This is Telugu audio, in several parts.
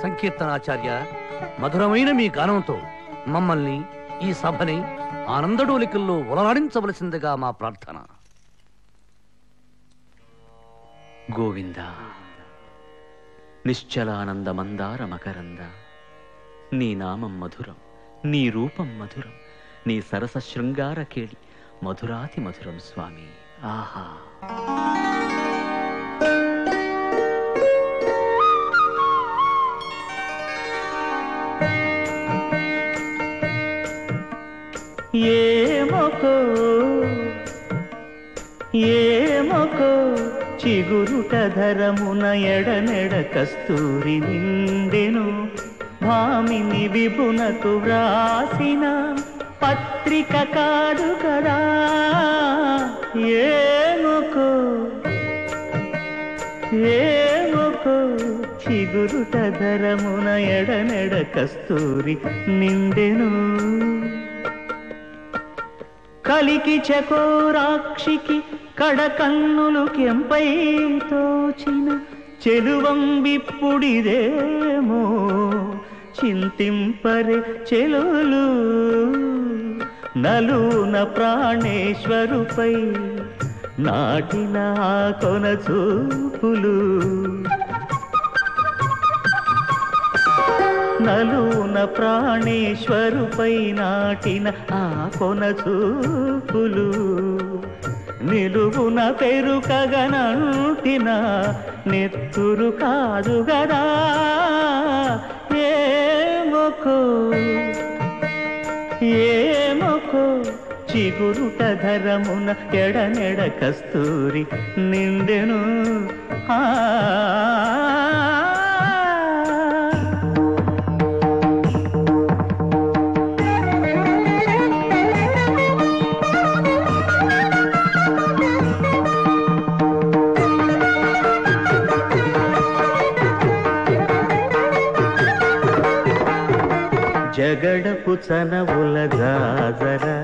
సంకీర్తనాచార్య, మధురమైన మీ గానంతో మమ్మల్ని, ఈ సభని ఆనందడోలికల్లో ఉలలాడించవలసిందిగా మా ప్రార్థన. గోవింద నిశ్చలానంద మందార మకరంద, నీ నామం మధురం, నీ రూపం మధురం, నీ సరస శృంగార కేళి మధురాతి మధురం స్వామి. ఆహా! ఏమొకో ఏమొకో చిగురుట ధరమున ఎడనెడ కస్తూరి నిండెను, భామిని విభునకు వ్రాసిన పత్రిక కాదు కదా. ఏమొకో ఏమొకో చిగురుట ధరమున ఎడనెడ కస్తూరి నిండెను, కలికి చకోరాక్షికి కడకన్నులు కెంపై తోచిన చెలువం విప్పుడిదేమో చింతింపరే చెలులు. నలున ప్రాణేశ్వరుపై నాటిన కొన చూపులు, నలున ప్రాణేశ్వరుపై నాటిన ఆ కొన చూపులు, నిలువున పెరుకగనంటిన నెత్తురు కాదు గదా. ఏమొకో ఏమొకో చిగురుట ధరమున ఎడనెడ కస్తూరి నిండెను. జగడపు చనవుల జాజరా,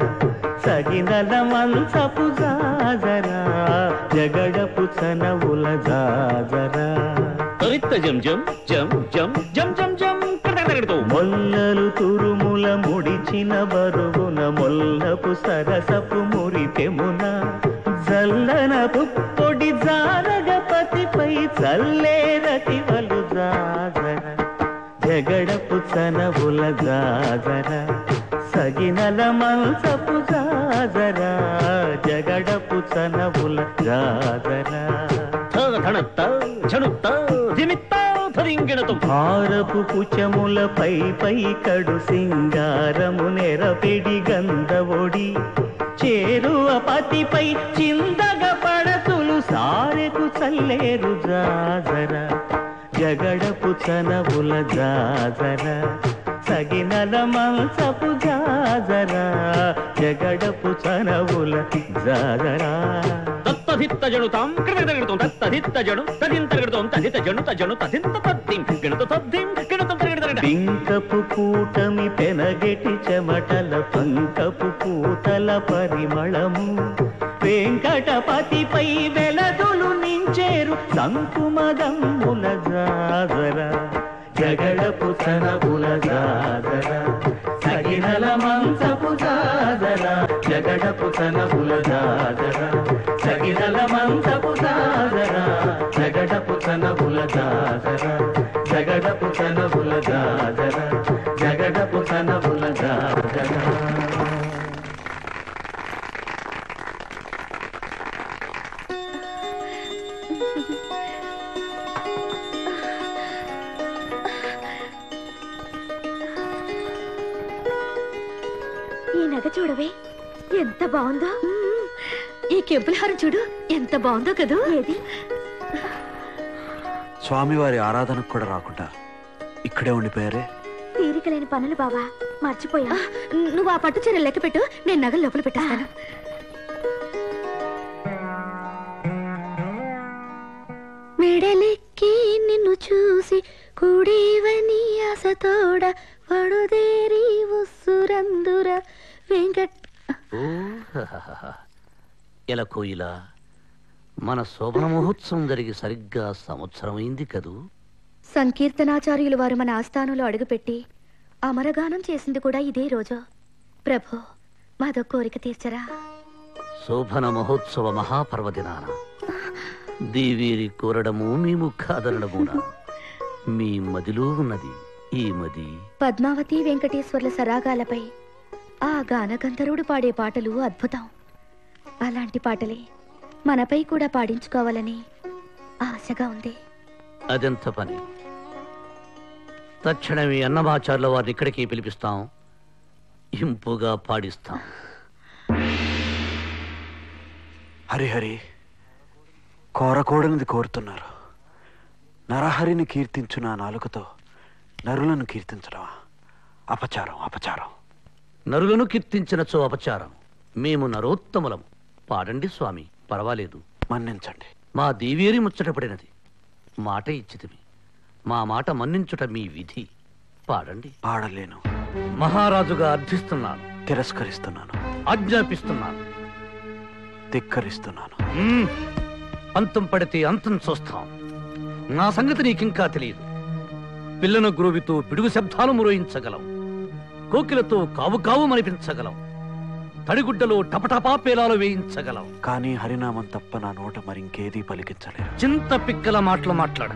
సగినల మంచపు జాజరా, జగడపు చనవుల జాజరా. జం జం జం జం జం జం జం మొల్లలు తురుముల ముడిచిన బరువున, మొల్లపు సరసపు మురితెమున, జల్లన పుప్పొడి జారగపతిపై చల్లేరతివలు జాజరా. జగడపు చనవుల జాజరా, సగినల మంచపు జాజరా, జగడపు చనవుల జాజరా. భారపు కుచములపై పై కడు సింగారము నెరపిడి గంధవొడి, చేరువ పతిపై చిందగ పడతులు సారెకు చల్లేరు జాజరా. జగడపు చనవుల జాజరా, సగినల మంచపు జాజరా, జగడపు చనవుల జాజరా. తత్తధిత్త జనుతాం కృతగడతం తత్తధిత్త జను తదింతగడతం తదిత జను తజను తదింత తద్దిం గణత తద్దిం గణత తగడత. పింకపు కూటమి పెనగెటి చెమటల పంకపు పూతల పరిమళము, వెంకటపతిపై వెలదులు నించేరు సంకుమదమ్ముల జాజరా. జగడపు చనవుల జాజరా, సగినల మంచపు జాజరా, జగడపు చనవుల జాజరా, సగినల మంచపు జాజరా, జగడపు చనవుల జాజరా, జగడపు చనవుల జాజరా, జగడపు చనవుల జాజరా. ఈ నగ చూడవే, ఎంత బాగుందో. ఈ కెంపుల హారం చూడు, ఎంత బాగుందో కదూ. ఏది? స్వామివారి ఆరాధనకు కూడా రాకుండా ఇక్కడే ఉండిపోయారే. తీరికలేని పనులు బావా, మర్చిపోయా. నువ్వు ఆ పట్టు చీర లెక్క పెట్టు, నేను నగలు లోపల పెట్టాను. మెడలెక్కి నిన్ను చూసి కుడివని ఆశతోడ పడుదేరి ఉస్సురందుర వెంకట్. ఎలా కోయిలా, మన శోభన మహోత్సవం జరిగి సరిగ్గా సంవత్సరం అయింది కదూ. సంకీర్తనాచార్యులు వారు మన ఆస్థానంలో అడుగుపెట్టి అమరగానం చేసింది కూడా ఇదే రోజు. ప్రభు, మాదో కోరిక తీర్చరా. శోభన మహోత్సవ మహాపర్వదినాన దేవీరి కోరడము మీ ముఖాదరణమున మీ మదిలో ఉన్నది ఈ మది. పద్మావతి వెంకటేశ్వర్ల సరాగాలపై ఆ గానగంధర్వుడు పాడే పాటలు అద్భుతం. అలాంటి పాటలే మనపై కూడా పాడించుకోవాలని ఆశగా ఉంది. అదెంత పని? తక్షణమే అన్నమాచార్యుల వారిని ఇక్కడికి పిలిపిస్తాం, ఇంపుగా పాడిస్తాం. హరిహరి, కోరకూడనిది కోరుతున్నారు. నరహరిని కీర్తించు నా నాలుకతో నరులను కీర్తించడమా? అపచారం, అపచారం. నరులను కీర్తించినచో అపచారం. మేము నరోత్తములం. పాడండి స్వామి, పర్వాలేదు. మన్నించండి. మా దేవేరి ముచ్చటపడినది, మాట ఇచ్చితిమి. మా మాట మన్నించుట మీ విధి. పాడండి. పాడలేను. మహారాజుగా అర్థిస్తున్నాను, తిరస్కరిస్తున్నాను, ఆజ్ఞాపిస్తున్నాను, ధిక్కరిస్తున్నాను. అంతం పడితే అంతం చూస్తాం. నా సంగతి నీకింకా తెలియదు. పిల్లను గ్రోవితో పిడుగు శబ్దాలు మురోయించగలం, కోకిలతో కావు కావు మనిపించగలం, తడిగుడ్డలో టపటపా పేలాలు వేయించగలం. కానీ హరినామం తప్ప నా నోట మరింకేదీ పలికించలేరు. చింత పిక్కల మాటలు మాట్లాడ.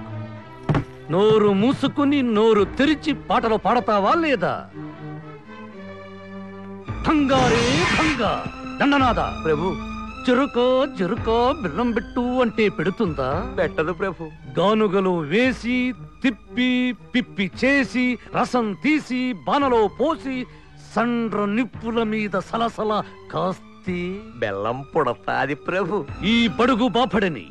నోరు మూసుకుని నోరు తెరిచి పాటలు పాడతావా లేదా? భంగారే భంగా దండనాద. ప్రభు, చెరుకో చెరుకో బిల్లం పెట్టు అంటే పెడుతుందా? పెట్టదు ప్రభు. గానుగలు వేసి తిప్పి పిప్పి చేసి రసం తీసి బాణలో పోసి సండ్ర నిప్పుల మీద సలసల కాస్తే బెల్లం పుడతాది ప్రభు. ఈ బడుగు బాపడిని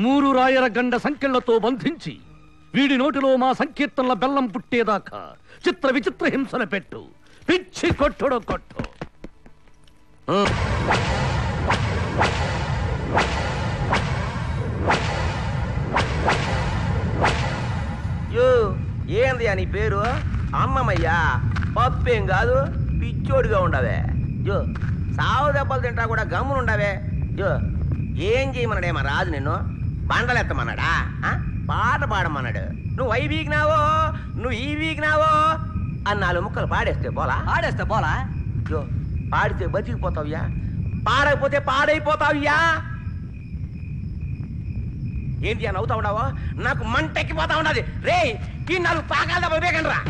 3 రాయల గండ సంకెళ్లతో బంధించి వీడి నోటిలో మా సంకీర్తనల బెల్లం పుట్టేదాకా చిత్ర విచిత్ర హింసలు పెట్టు. పిచ్చి కొట్టుడు కొట్టు. ఏంది నీ పేరు? అమ్మమ్మయ్యా, పప్పేం కాదు, పిచ్చోడిగా ఉండవే. జో సావు దెబ్బలు తింటా కూడా గమ్మునుండవే. జో ఏం చేయమన్నాడే మా రాజు? నిన్ను బండలెత్తమన్నాడా? పాట పాడమన్నాడు. నువ్వు అవి వీగినావో నువ్వు ఈ వీగినావో అని 4 ముక్కలు పాడేస్తే పోలా? జో పాడితే బతికిపోతావ్యా, పాడకపోతే పాడైపోతావ్యా. ఏంటి అని అవుతా ఉండవో? నాకు మంటెక్కిపోతా ఉండదు రే. ఈ 4 పాకాల దెబ్బలు వేగండి రా.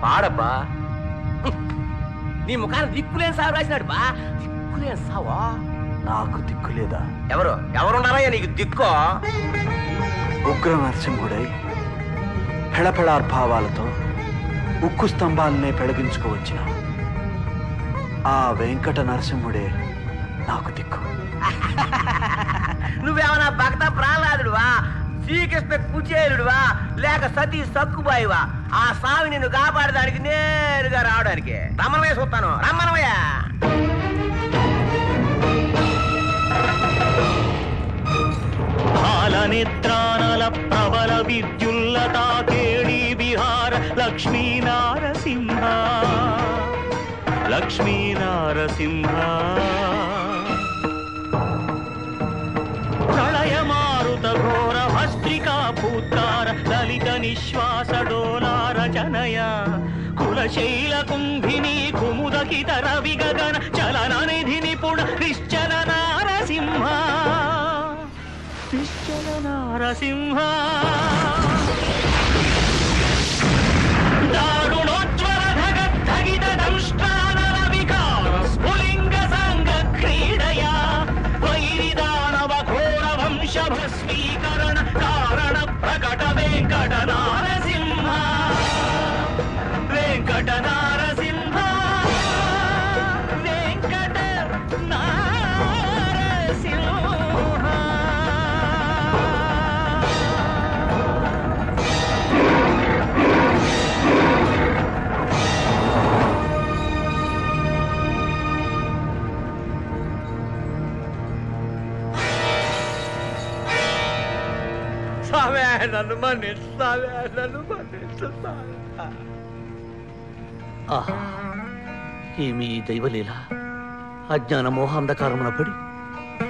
పాడబ్బా. నీ ముఖాన్ని దిక్కులేని సాగు రాసినాడు బా. దిక్కులేని సావా? నాకు దిక్కు లేదా? ఎవరున్నారయ్యా నీకు దిక్కో? ఉగ్ర నరసింహుడై హెళపెళార్భావాలతో ఉక్కు స్తంభాలనే పెళగించుకోవచ్చిన ఆ వెంకట నరసింహుడే నాకు దిక్కు. నువ్వేమన్నా భక్త ప్రహ్లాదుడువా, శ్రీకృష్ణ కుచేలుడువా, లేక సతీ సక్కుబాయివా? ఆ స్వామి నిన్ను కాపాడడానికి నేరుగా రావడానికి రమ్మనవే చూస్తాను. రమ్మనవయ్యా. నిద్రానల ప్రబల విద్యుల్లతా కేళీ విహార లక్ష్మీ నారసింహ, లక్ష్మీ నారసింహ. ప్రళయ మారుత ఘోర భస్త్రికా భూతార లలిత నిశ్వాస డోలార జనయ కులశైల కుంభిని కుముదకిత రవి గగన చలన నిధి నిపుణ నిశ్చల నారసింహ, నిశ్చల నారసింహ. దారుణోజ్వల ధగిత దంష్ట్రానర వికార స్ఫులింగ సంగ క్రీడయా వైరిదానవ ఘోర వంశ భస్మీకరణ కారణ ప్రకట వెంకట నారసింహ, వెంకట నారసింహ, వెంకట నారసింహ. నన్ను మన్నిస్తావే, నన్ను మన్నిస్తావే. ఆహా, ఏమి ఈ దైవలీల! అజ్ఞాన మోహాంధకారమున పడి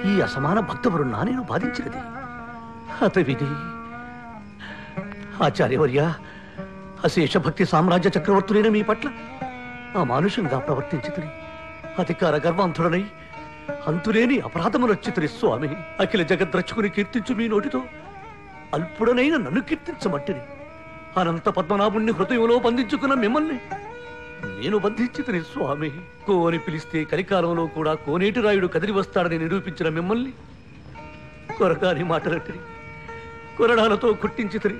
ఈ అసమాన భక్తవరుణ్ణా నేను బాధించినది అతవిధి. ఆచార్యవర్య, అశేష భక్తి సామ్రాజ్య చక్రవర్తులైన మీ పట్ల అమానుషంగా ప్రవర్తించితుని, అధికార గర్వాంతుడనై అంతులేని అపరాధములొచ్చితుని స్వామి. అఖిల జగద్రక్షకుని కీర్తించు మీ నోటితో అల్పుడనైన నన్ను కీర్తించమట్టిని. అనంత పద్మనాభుణ్ణి హృదయంలో బంధించుకున్న మిమ్మల్ని నేను బంధించితుని స్వామి. కోని పిలిస్తే కలికాలంలో కూడా కోనేటి రాయుడు కదిలి వస్తాడని నిరూపించిన మిమ్మల్ని కొరకాని మాటలటిని, కొరడాలతో కుట్టించితిని.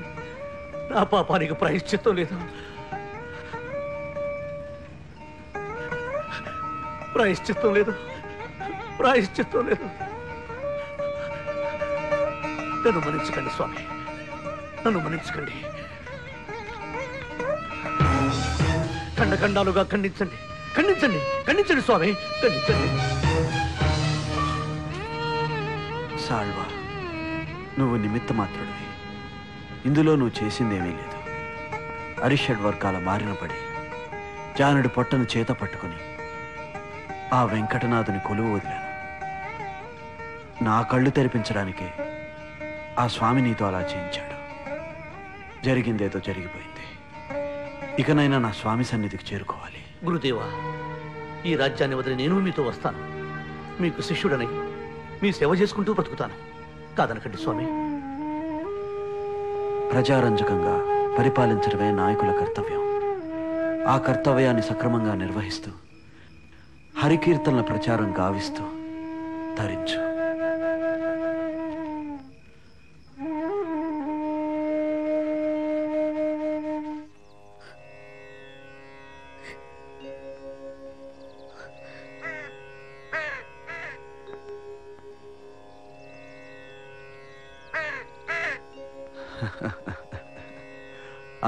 నా పాపానికి ప్రాయశ్చిత్తం లేదా? ప్రాయశ్చిత్తం లేదు, ప్రాయశ్చిత్తం లేదు. నన్ను మన్నించకండి స్వామి, నన్ను మన్నించకండి. ఖండఖండాలుగా ఖండించండి, ఖండించండి, ఖండించండి స్వామి, ఖండించండి. సాల్వా, నువ్వు నిమిత్త మాత్రుడివి. ఇందులో నువ్వు చేసిందేమీ లేదు. అరిషడ్ వర్గాల మారిన పడి జానుడి పొట్టను చేత పట్టుకుని ఆ వెంకటనాథుని కొలువు వదిలాను. నా కళ్ళు తెరిపించడానికే ఆ స్వామి నీతో అలా చేయించాడు. జరిగిందేదో జరిగిపోయింది. ఇకనైనా నా స్వామి సన్నిధికి చేరుకోవాలి. గురుదేవా, ఈ రాజ్యాన్ని వదిలి నేను మీతో వస్తాను. మీకు శిష్యుడనై మీ సేవ చేసుకుంటూ బ్రతుకుతాను. కాదనకండి స్వామి. ప్రజారంజకంగా పరిపాలించడమే నాయకుల కర్తవ్యం. ఆ కర్తవ్యాన్ని సక్రమంగా నిర్వహిస్తూ హరికీర్తనల ప్రచారం గావిస్తూ ధరించు.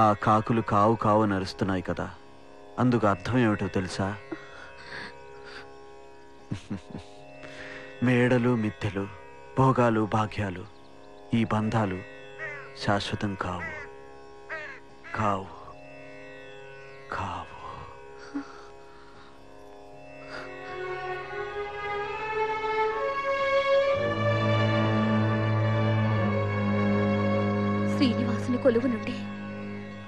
ఆ కాకులు కావు కావు నరుస్తున్నాయి కదా, అందుకు అర్థం ఏమిటో తెలుసా? మేడలు మిద్దెలు, భోగాలు భాగ్యాలు, ఈ బంధాలు శాశ్వతం కావు, కావు, కావు. శ్రీనివాసుని కొలువు నుండి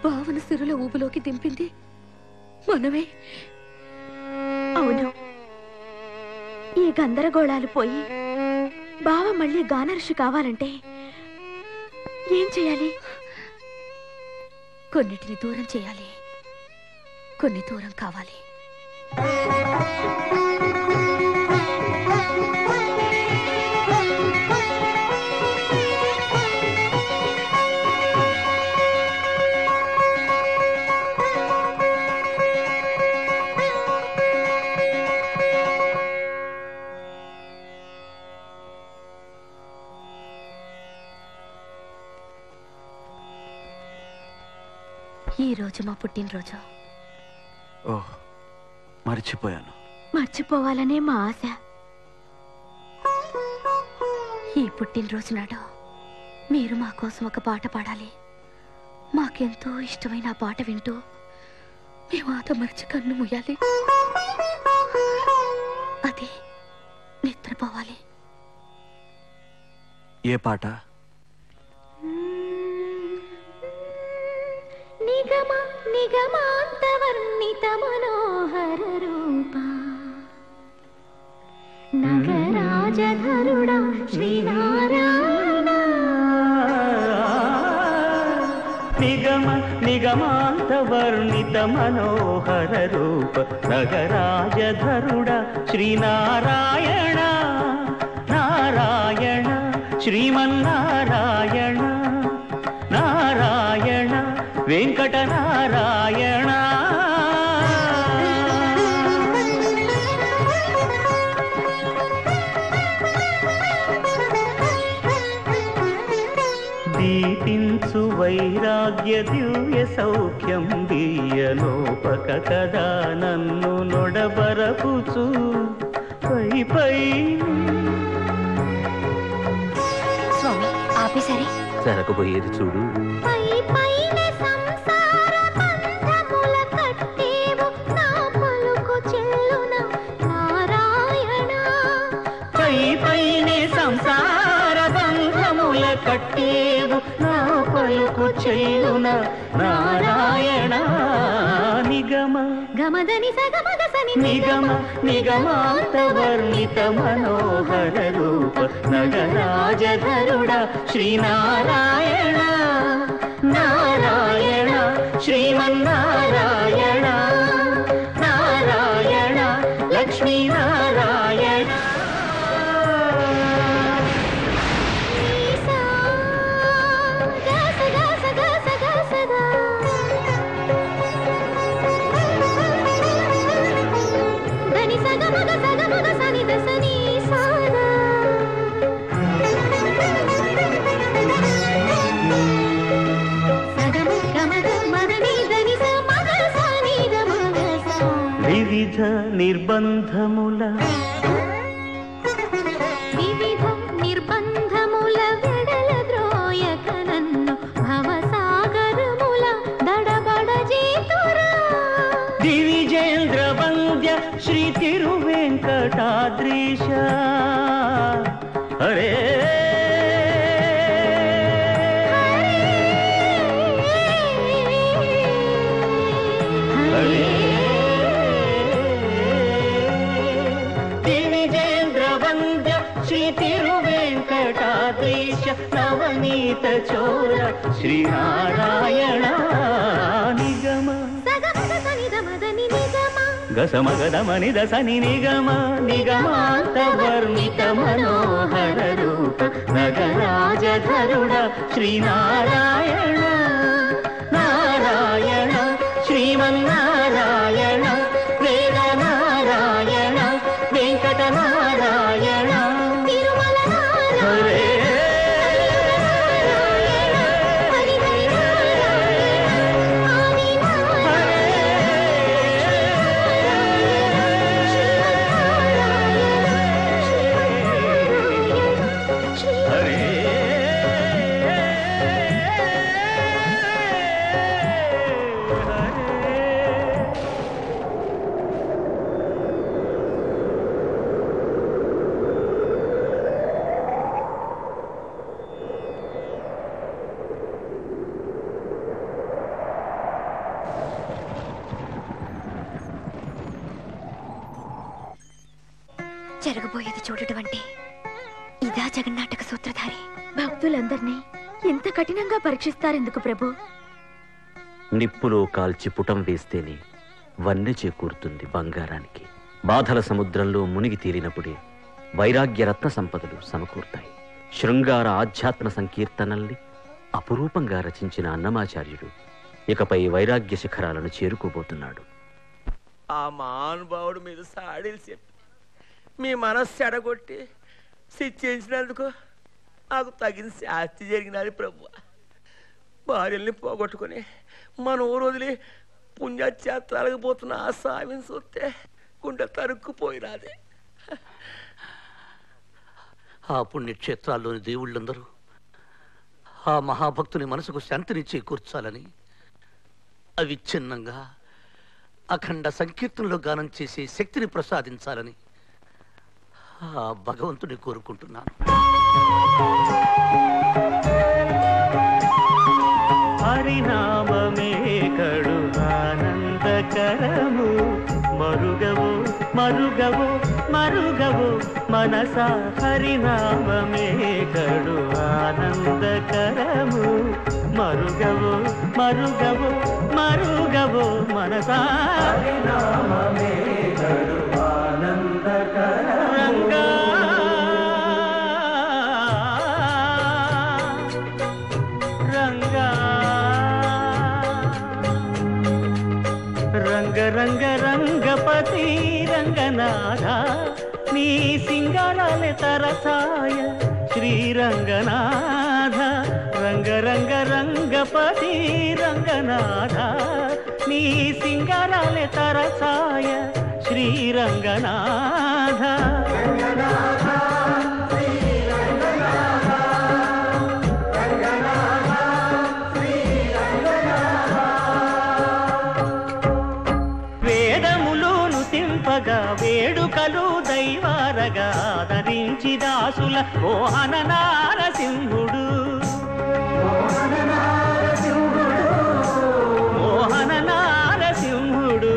భావన సిరుల ఊబులోకి దింపింది మనమే. అవును, ఈ గందరగోళాలు పోయి బావ మళ్ళీ గానర్షి కావాలంటే ఏం చేయాలి? కొన్నిటిని దూరం చేయాలి, కొన్ని దూరం కావాలి. ఈ రోజు మా పుట్టినరోజు. ఓహ్, మర్చిపోయాను. మర్చిపోవాలనే మా ఆశ. ఈ పుట్టినరోజు నాడు మీరు మా కోసం ఒక పాట పాడాలి. మాకెంతో ఇష్టమైన ఆ పాట వింటూ మేము ఆట మరిచి కన్ను ముయ్యాలి. అది నిద్రపోవాలి. ఏ పాట? నిగమ నిగమాంత వర్ణిత మనోహర రూప నగరాజధరుడా శ్రీనారాయణ. నిగమ నిగమాంత వర్ణిత మనోహర రూప నగరాజధరుడా శ్రీనారాయణ. నారాయణ శ్రీమన్నారాయణ, నారాయణ వెంకటనారాయణ. దీపించు వైరాగ్య దివ్య సౌఖ్యం దీయనోపక కదా నన్ను నొడబరపుచు పై పై. స్వామి ఆపేసరి జరగబోయేది చూడు. పై పైనే సంసార బంధముల కట్టేవు నా పలుకు చెల్లున నారాయణ. పై పైనే సంసార బంధముల కట్టేవు నా పలుకు చెల్లున నారాయణ. నిగమ గమదని సగమగ సని నిగమ నిగమాంత వర్ణిత మనోహర రూప నగరాజధరుడ శ్రీనారాయణ. నారాయణ శ్రీమన్నారాయణ. నారాయణ లక్ష్మీనారాయణ. వివిధ నిర్బంధముల వెడల ద్రోయక నన్ను భవసాగరముల దడబడ జీతురా. దివిజేంద్ర వంద్య శ్రీ తిరువెంకటాద్రీశ. హరే హరే దివిజేంద్ర వంద్య శ్రీ తిరువెంకటాద్రీశ నవనీత చోర శ్రీనారాయణ. నిగమ గసమగదమని దసని నిగమ నిగమాంత వర్ణిత మనోహర రూప నగరాజధరుడ శ్రీనారాయణ. నారాయణ శ్రీమన్నారాయణ. వేద నారాయణ వెంకట నారాయణ. తిరుమల హరే జరగబోయేది చూడటం అంటే ఇదా జగన్నాటక సూత్రధారి. భక్తులందరినీ ఎంత కఠినంగా పరీక్షిస్తారెందుకు ప్రభు? నిప్పులో కాల్చి పుటం వేస్తేనే వన్నె చేకూరుతుంది బంగారానికి. బాధల సముద్రంలో మునిగి తేలినప్పుడే వైరాగ్య రత్న సంపదలు సమకూరుతాయి. శృంగార ఆధ్యాత్మ సంకీర్తనల్ని అపురూపంగా రచించిన అన్నమాచార్యుడు ఇకపై వైరాగ్య శిఖరాలను చేరుకోబోతున్నాడు. ఆ మహానుభావుడు మీద సాడీలు చెప్పి మీ మనస్సు చెడగొట్టి శిక్షించినందుకు నాకు తగిన శాస్తి జరిగినది ప్రభు. భార్యల్ని పోగొట్టుకుని మన ఊరు వదిలి పుణ్యక్షేత్రాలకు పోతున్న ఆ స్వామిని చూస్తే గుండె తరుక్కుపోయినది. ఆ పుణ్యక్షేత్రాల్లోని దేవుళ్ళందరూ ఆ మహాభక్తుని మనసుకు శాంతిని చేకూర్చాలని, అవిచ్ఛిన్నంగా అఖండ సంకీర్తనలో గానం చేసే శక్తిని ప్రసాదించాలని ఆ భగవంతుని కోరుకుంటున్నాను. హరినామమే కడు ఆనందకరము. మరుగవు మరుగవు మరుగవు మనస. హరినామమే కడు ఆనందకరము. మరుగవు మరుగవు మరుగవు మనస. హరినామమే కడు ఆనందకరము. రంగా రంగా రంగ రంగ రంగపతి రంగనాథ. నీ సింగారాలే తరసాయ శ్రీరంగనాథ. రంగ రంగ రంగపతి రంగనాథ. నీ సింగారాలే తరసాయ శ్రీరంగనాథ. రంగనాథ శ్రీరంగనాథ రంగనాథ వేడుకగా వేడుకలు దైవారగా ఆదరించి దాసుల మోహన నారసింహుడు మోహన నారసింహుడు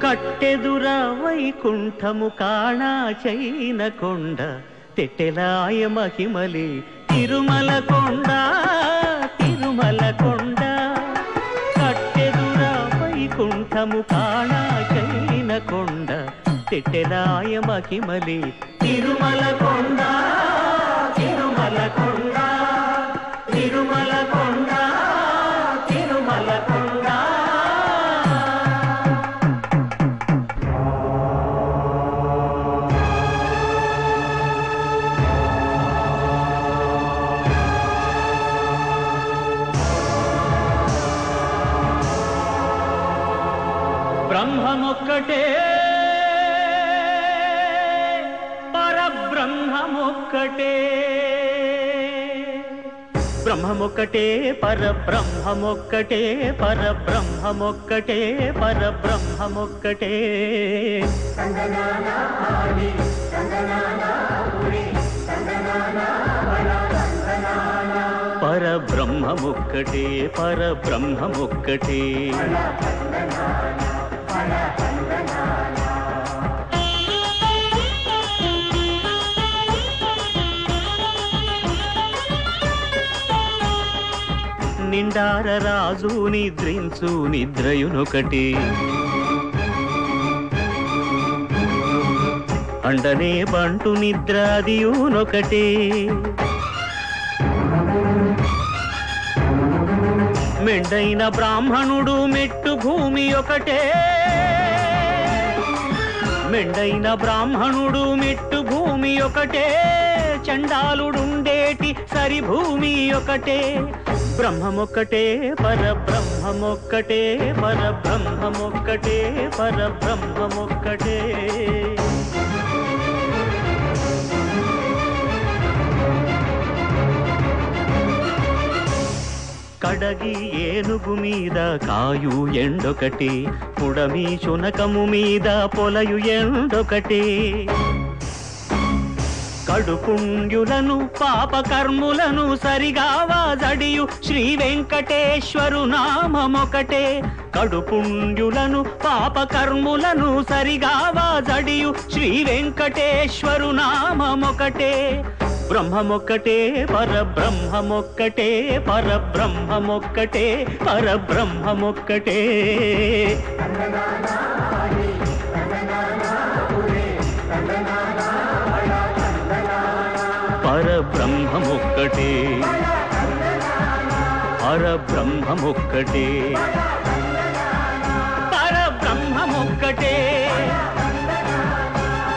కట్టెదుర వైకుంఠము కాణా చైన కొండ తెట్టెలాయ మహిమలి తిరుమల కొండ తిరుమల కొండ కట్టెదుర వైకుంఠము కాణా చైన కొండ తెట్టెలాయ మహిమలి తిరుమల కొండ తిరుమల కొండ తిరుమల కొండ తిరుమల కొండ బ్రహ్మమొక్కటే పరబ్రహ్మమొక్కటే బ్రహ్మమొక్కటే పరబ్రహ్మమొక్కటే పరబ్రహ్మమొక్కటే పరబ్రహ్మమొక్కటే పరబ్రహ్మమొక్కటే పరబ్రహ్మమొక్కటే నిండార రాజు నిద్రించు నిద్రయునొకటి అండనే బంటు నిద్రాదియునొకటి మెండైన బ్రాహ్మణుడు మెట్టు భూమి ఒకటే మెండైన బ్రాహ్మణుడు మెట్టు భూమి ఒకటే చండాలుడుండేటి సరి భూమి ఒకటే బ్రహ్మమొక్కటే పరబ్రహ్మమొక్కటే పరబ్రహ్మమొక్కటే పరబ్రహ్మమొక్కటే కడగి ఏనుగు మీద కాయు ఎండొకటి పుడమి శునకము మీద పొలయు ఎండొకటి కడుపుండ్యులను పాపకర్ములను సరిగావా జడియు శ్రీ వెంకటేశ్వరు నామమొకటే కడుపుండ్యులను పాపకర్ములను సరిగావా జడియు శ్రీ వెంకటేశ్వరు నామమొకటే బ్రహ్మమొక్కటే పరబ్రహ్మమొక్కటే పరబ్రహ్మమొక్కటే పరబ్రహ్మమొక్కటే పరబ్రహ్మమొక్కటే పరబ్రహ్మమొక్కటే పరబ్రహ్మమొక్కటే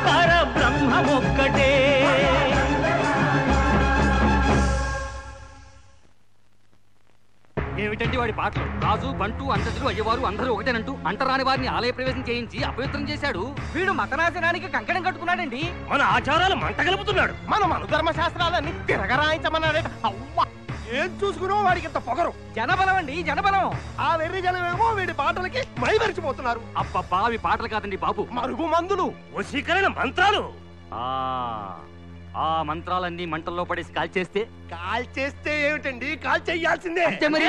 పరబ్రహ్మమొక్కటే ఏమిటండి వాడి పాటలు? రాజు బంటు అంతతులు అయ్యవారు అందరూ ఒకటేనంటూ అంటరాని వారిని ఆలయ ప్రవేశం చేయించి అపవిత్రం చేశాడు. వీడు మతనాశనానికి కంకణం కట్టుకున్నాడండి. మన ఆచారాలు మంట కలుపుతున్నాడు. మన మనుధర్మ శాస్త్రాలన్నీ తిరగరాయించమన్నాడట. అవ్వ ఏం చూసుకున్నావు వాడికి ఇంత పొగరు? జనబలం అండి, జనబలం. ఆ వెర్రి జనమేమో వీడి పాటలకి మైమరిచిపోతున్నారు. అబ్బబ్బా అవి పాటలు కాదండి బాబు, మరుగు మందులు, వశీకరణ మంత్రాలు. ఆ మంత్రాలన్నీ మంటల్లో పడేసి కాల్చేస్తే ఏమిటండి, కాల్ చెయ్యాల్సిందే. అంతే మరి.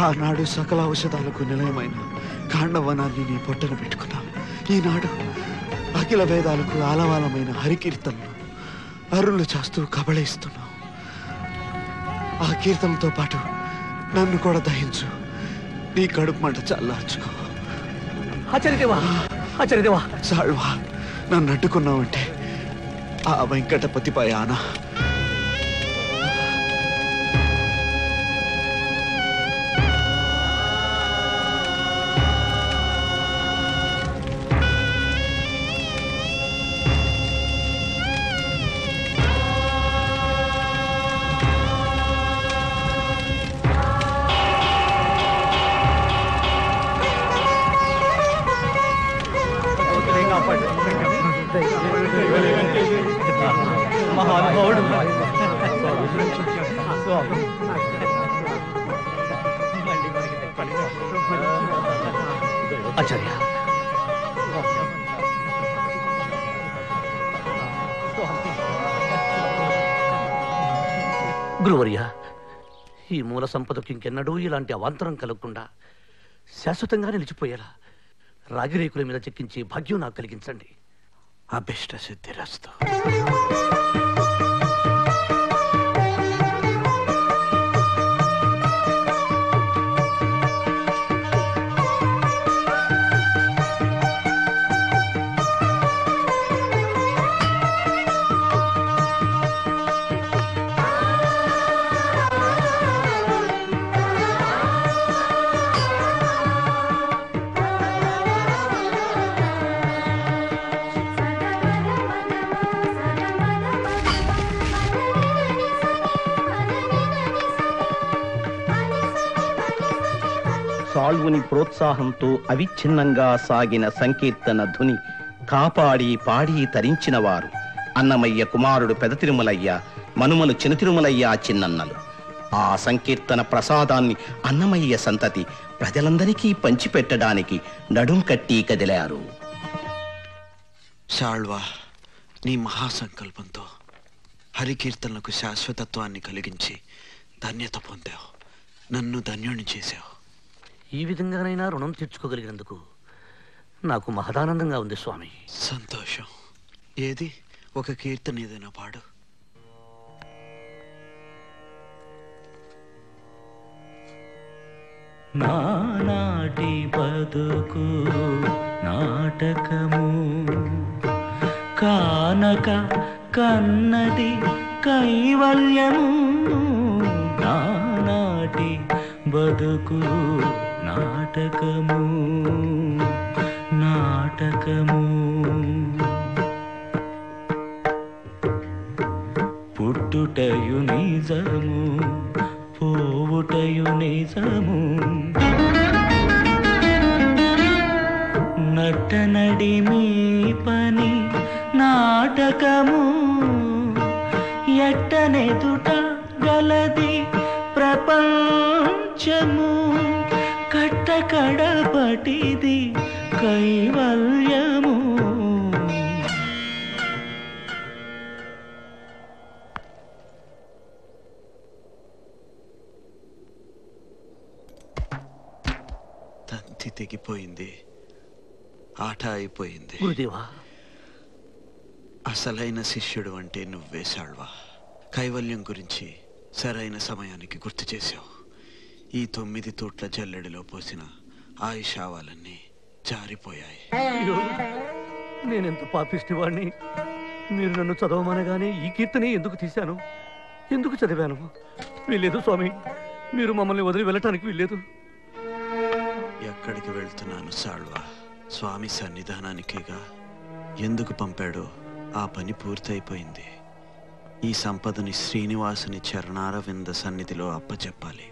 ఆనాడు సకల ఔషధాలకు నిలయమైన కాండవనాన్ని నీ పొట్టన పెట్టుకున్నావు. ఈనాడు అఖిల వేదాలకు ఆలవాలమైన హరికీర్తనలు అరులు చేస్తూ కబళిస్తున్నావు. ఆ కీర్తనతో పాటు నన్ను కూడా దహించు. నీ కడుపు మంట చల్లార్చుకో. ఆచార్యదేవా, సాల్వా, నన్ను అడ్డుకున్నావంటే ఆ వెంకటపతి పయాన మహానుభావుడు. ఆచార్య, గురువర్య, ఈ మూల సంపదకు ఇంకెన్నడూ ఇలాంటి అవాంతరం కలగకుండా శాశ్వతంగా నిలిచిపోయేలా రాగిరేకుల మీద చెక్కించి భాగ్యం నాకు కలిగించండి. అభిష్ట సిద్ధిరస్తు. సాల్వుని ప్రోత్సాహంతో అవిచ్ఛిన్నంగా సాగిన సంకీర్తన ధుని కాపాడి పాడి తరించిన వారు అన్నమయ్య కుమారుడు పెద తిరుమలయ్య, మనుమలు చిన్న తిరుమలయ్య చిన్నన్నలు. ఆ సంకీర్తన ప్రసాదాన్ని అన్నమయ్య సంతతి ప్రజలందరికీ పంచిపెట్టడానికి నడుం కట్టి కదిలారు. సాల్వా, నీ మహాసంకల్పంతో హరికీర్తనలకు శాశ్వతత్వాన్ని కలిగించి ధన్యత పొందావు. నన్ను ధన్యుని చేశావు. ఈ విధంగానైనా రుణం తీర్చుకోగలిగినందుకు నాకు మహదానందంగా ఉంది స్వామి. సంతోషం. ఏది ఒక కీర్తన ఏదైనా పాడు. నానాటి బతుకు నాటకము కానక కన్నది కైవల్యము. నానాటి బతుకు నాటకము నాటకము. పుట్టుటయు నిజము, పోవుటయు నిజము. నటనడి మీ పని నాటకము. ఎట్టనెదుట గలది ప్రపంచము. కట్టకడపటిది కైవల్యము. తంతి తెగిపోయింది, ఆట అయిపోయింది. గురుదేవా, అసలైన శిష్యుడు అంటే నువ్వే సాల్వా. కైవల్యం గురించి సరైన సమయానికి గుర్తు చేశావు. ఈ 9 తూట్ల జల్లెడిలో పోసిన ఆయుషావాలన్నీ జారిపోయాయి. అయ్యో, నేనెంత పాపిష్టివాణ్ణి. మీరు నన్ను చదవమనగానే ఈ కీర్తనే ఎందుకు తీశాను, ఎందుకు చదివాను? వీల్లేదు స్వామి, మీరు మమ్మల్ని వదిలి వెళ్ళటానికి వీల్లేదు. ఎక్కడికి వెళ్తున్నాను సాల్వా? స్వామి సన్నిధానానికేగా. ఎందుకు పంపాడో ఆ పని పూర్తయిపోయింది. ఈ సంపదని శ్రీనివాసుని చరణారవింద సన్నిధిలో అప్పచెప్పాలి.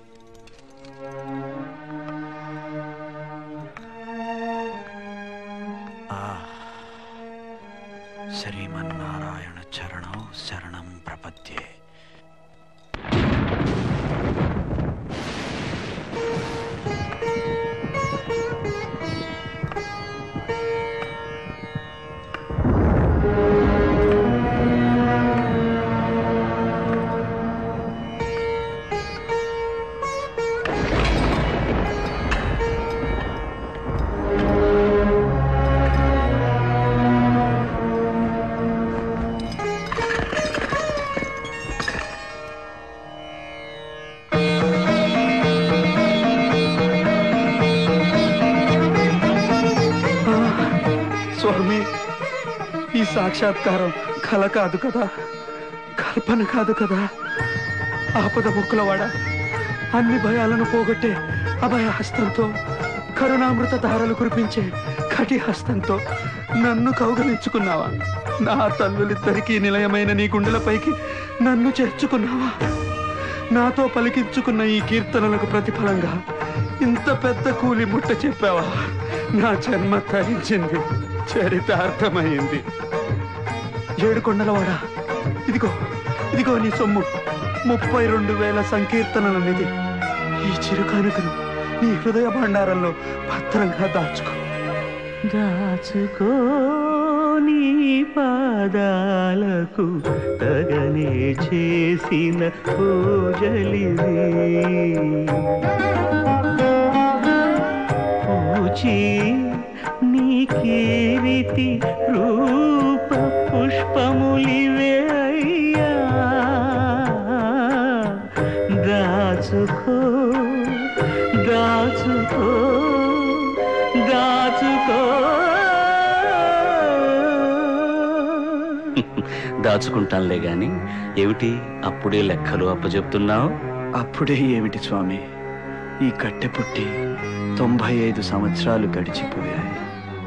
శ్రీమన్నారాయణ చరణం శరణం ప్రపద్యే. స్వామి, ఈ సాక్షాత్కారం కల కాదు కదా, కల్పన కాదు కదా. ఆపద ముక్కులవాడ, అన్ని భయాలను పోగొట్టే అభయ హస్తంతో, కరుణామృత ధారలు కురిపించే కటి హస్తంతో నన్ను కౌగలించుకున్నావా? నా తల్లులిద్దరికీ నిలయమైన నీ గుండెలపైకి నన్ను చేర్చుకున్నావా? నాతో పలికించుకున్న ఈ కీర్తనలకు ప్రతిఫలంగా ఇంత పెద్ద కూలి ముట్ట చెప్పావా? నా జన్మ తరించింది, చరితార్థమైంది. ఏడుకొండలవాడా, ఇదిగో ఇదిగో నీ సొమ్ము, 32,000 సంకీర్తనల నిధి. ఈ చిరుకానుకను నీ హృదయ భాండారంలో భద్రంగా దాచుకో. దాచుకో నీ పాదాలకు తగనే చేసిన పూజలిది, పూచి నీ కీర్తి రూప పుష్పములివే అయ్యా. దాచుకో దాచుకో దాచుకో. దాచుకుంటానులే గాని ఏమిటి అప్పుడే లెక్కలు అప్పచెప్తున్నావు? అప్పుడే ఏమిటి స్వామి, ఈ కట్టె పుట్టి 95 సంవత్సరాలు గడిచిపోయాయి.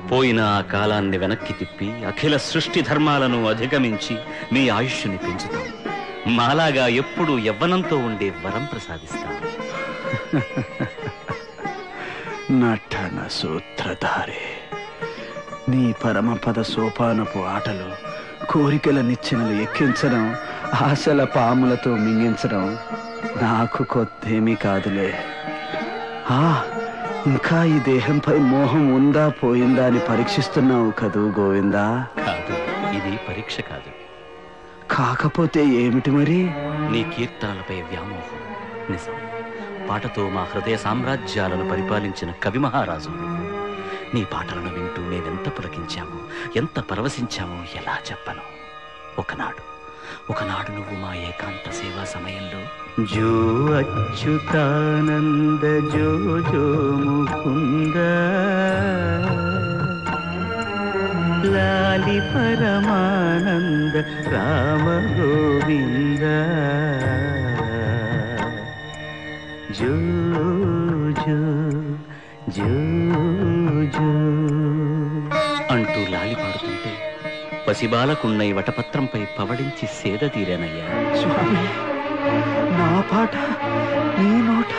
పోయిన ఆ కాలాన్ని వెనక్కి తిప్పి అఖిల సృష్టి ధర్మాలను అధిగమించి మీ ఆయుష్ని పెంచుతాం. మాలాగా ఎప్పుడూ యవ్వనంతో ఉండే వరం ప్రసాదిస్తాం. నటన సూత్రధారే, నీ పరమపద సోపానపు ఆటలు కోరికల నిచ్చెనలు ఎక్కించడం, ఆశల పాములతో మింగించడం నాకు కొత్తేమీ కాదులే. ఇంకా ఈ దేహంపై మోహం ఉందా పోయిందా అని పరీక్షిస్తున్నావు కదూ గోవిందా? కాదు, ఇది పరీక్ష కాదు. కాకపోతే ఏమిటి మరి? నీ కీర్తనలపై వ్యామోహం. నిజం, పాటతో మా హృదయ సామ్రాజ్యాలను పరిపాలించిన కవి మహారాజు. నీ పాటలను వింటూ మేమెంత పులకించామో, ఎంత పరవశించామో ఎలా చెప్పను. ఒకనాడు నువ్వు మా ఏకాంత సేవా సమయంలో జో అచ్యుతానంద జో జో ముకుంద లాలి పరమానంద రామ గోవింద జో జో జో జో అంటూ లాలి పాడుతుంటే పసిబాలకున్న ఈ వటపత్రంపై పవడించి సేద తీరానయ్యా. స్వామి, నా పాట నీ నోట?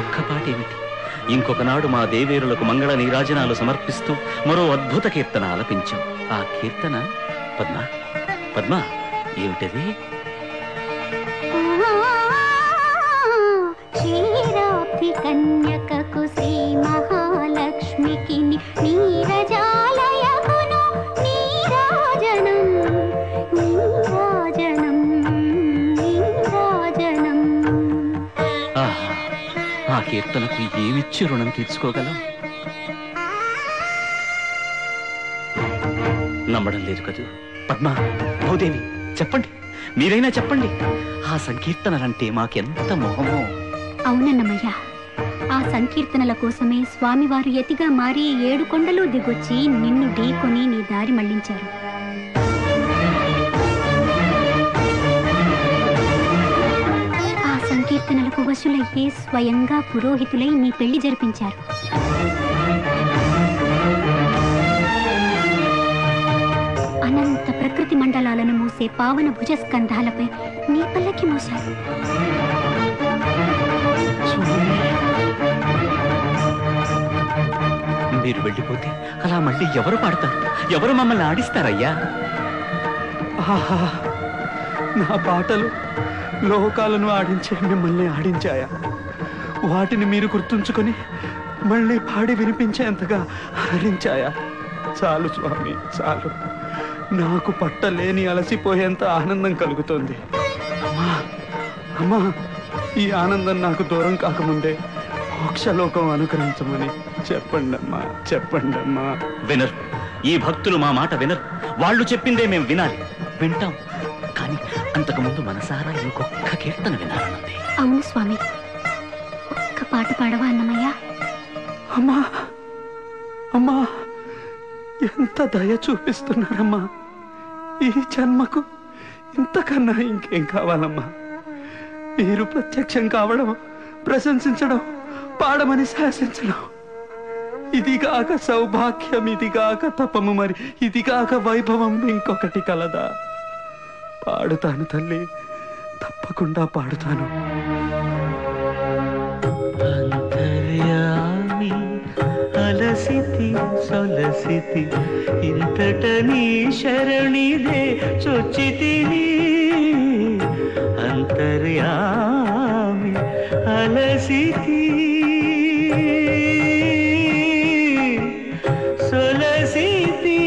ఒక్క పాట ఏమిటి, ఇంకొకనాడు మా దేవేరులకు మంగళ నీరాజనాలు సమర్పిస్తూ మరో అద్భుత కీర్తన ఆలపించాం. ఆ కీర్తన పద్మ ఏమిటది? క్షీరాబ్ది కన్యకకు శ్రీ మహాలక్ష్మికి నీరజాలయమును నీరాజనం నీరాజనం నీరాజనం. ఆ కీర్తనకు ఏమిచ్చి రుణం తీర్చుకోగలం? నమ్మడం లేదు కదూ పద్మ, భూదేవి, చెప్పండి, మీరైనా చెప్పండి. ఆ సంకీర్తనలంటే మాకెంత మోహమో. అవునన్నమయ్యా, ఆ సంకీర్తనల కోసమే స్వామివారు యతిగా మారి 7 కొండలు దిగొచ్చి నిన్ను ఢీకొని నీ దారి మళ్లించారు. ఆ సంకీర్తనలకు వశులయ్యే స్వయంగా పురోహితులై నీ పెళ్లి జరిపించారు. అనంత ప్రకృతి మండలాలను మూసే పావన భుజస్కంధాలపై నీ పల్లకి మోశారు. మీరు వెళ్ళిపోతే అలా మళ్ళీ ఎవరు పాడతారు, ఎవరు మమ్మల్ని ఆడిస్తారయ్యా? ఆహా, నా పాటలు లోకాలను ఆడించే మిమ్మల్ని ఆడించాయా? వాటిని మీరు గుర్తుంచుకొని మళ్ళీ పాడి వినిపించేంతగా అలరించాయా? చాలు స్వామి, చాలు. నాకు పట్టలేని అలసిపోయేంత ఆనందం కలుగుతోంది. అమ్మా, ఈ ఆనందం నాకు దూరం కాకముందే మోక్షలోకం అనుగ్రహించమని చెప్పండమ్మా, చెప్పండమ్మా. వినరు, ఈ భక్తులు మా మాట వినరు. వాళ్ళు చెప్పిందే మేము వినాలి. వింటాం, కానీ అంతకుముందు మనసారా ఇంకొక కీర్తన వినాలనుంది. అవును స్వామి, ఒక్క పాట పాడవా అన్నమయ్య? అమ్మా, అమ్మా, ఎంత దయ చూపిస్తున్నారమ్మా. ఈ జన్మకు ఇంతకన్నా ఇంకేం కావాలమ్మా? మీరు ప్రత్యక్షం కావడం, ప్రశంసించడం, పాడమని శాసించడం, ఇదిగాక సౌభాగ్యం, ఇదిగాక తపము, మరి ఇదిగాక వైభవం ఇంకొకటి కలదా? పాడుతాను తల్లి, తప్పకుండా పాడుతాను. అంతర్యామి అలసితి సొలసితి ఇంతట నీ శరణిదే చొచ్చితిని. అంతర్యామి అలసితి సొలసితి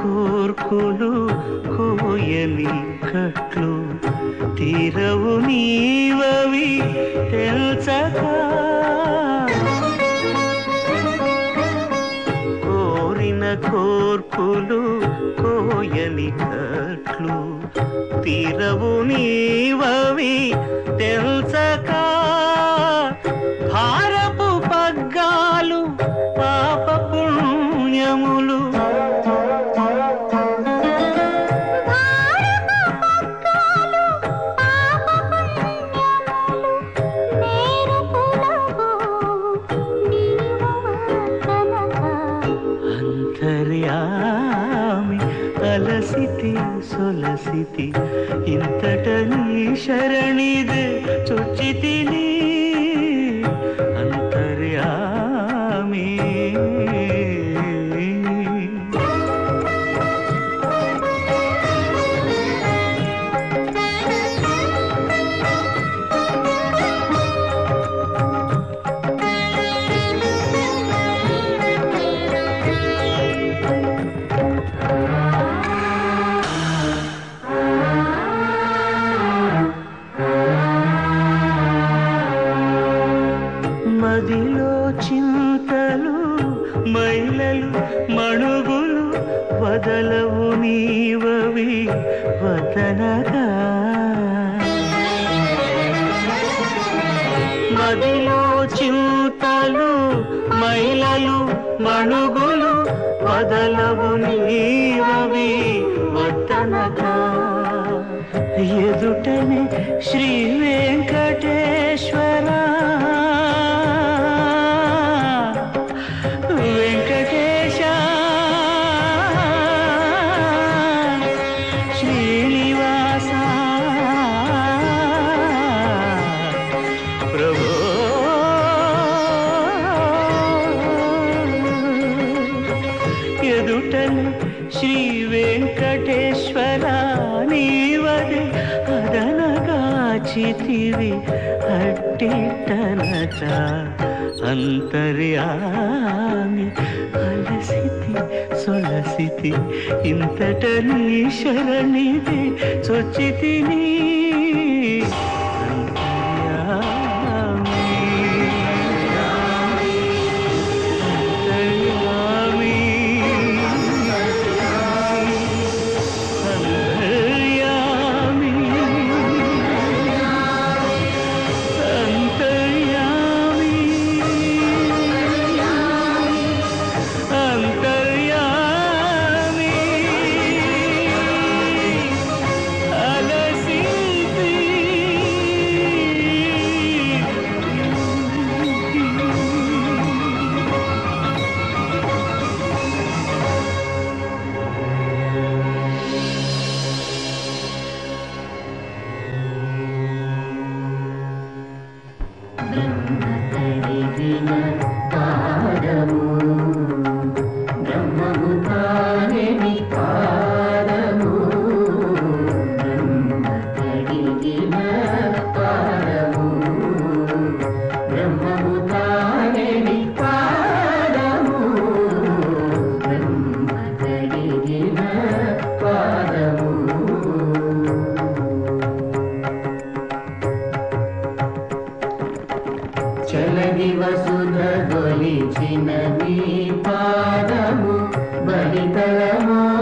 కోర్కులు కోయని కట్లు తీరవు నీవవి తెల్చక. కోరిన కోర్కులు కోయని కట్లు తీరవు నీవవి తెల్చక. భారపు పగ్గాలు పాప పుణ్యములు అలసితి సొలసితి ఇంతట నీ శరణిదే చొచ్చితిని. అంతర్యామి మదిలో చింతలు మైలలు మణుగులు వదలవు నీవవి వదనగా. మదిలో చింతలు మైలలు మణుగులు వదలవు నీవవి వదనగా. ఎదుటనే శ్రీ వెంకటేశ్వర వెంకటేశ శ్రీనివాస ప్రభో ఎదుటనే శ్రీ వెంకటేశ్వర నీవదే అదనగాచితివి అట్టిటనట. అంతర్యామి అలసితి సొలసితి ఇంతట నీ శరణిదే చొచ్చితిని. చలని వసుధ గొలిచిన నీ పాదము సహితమా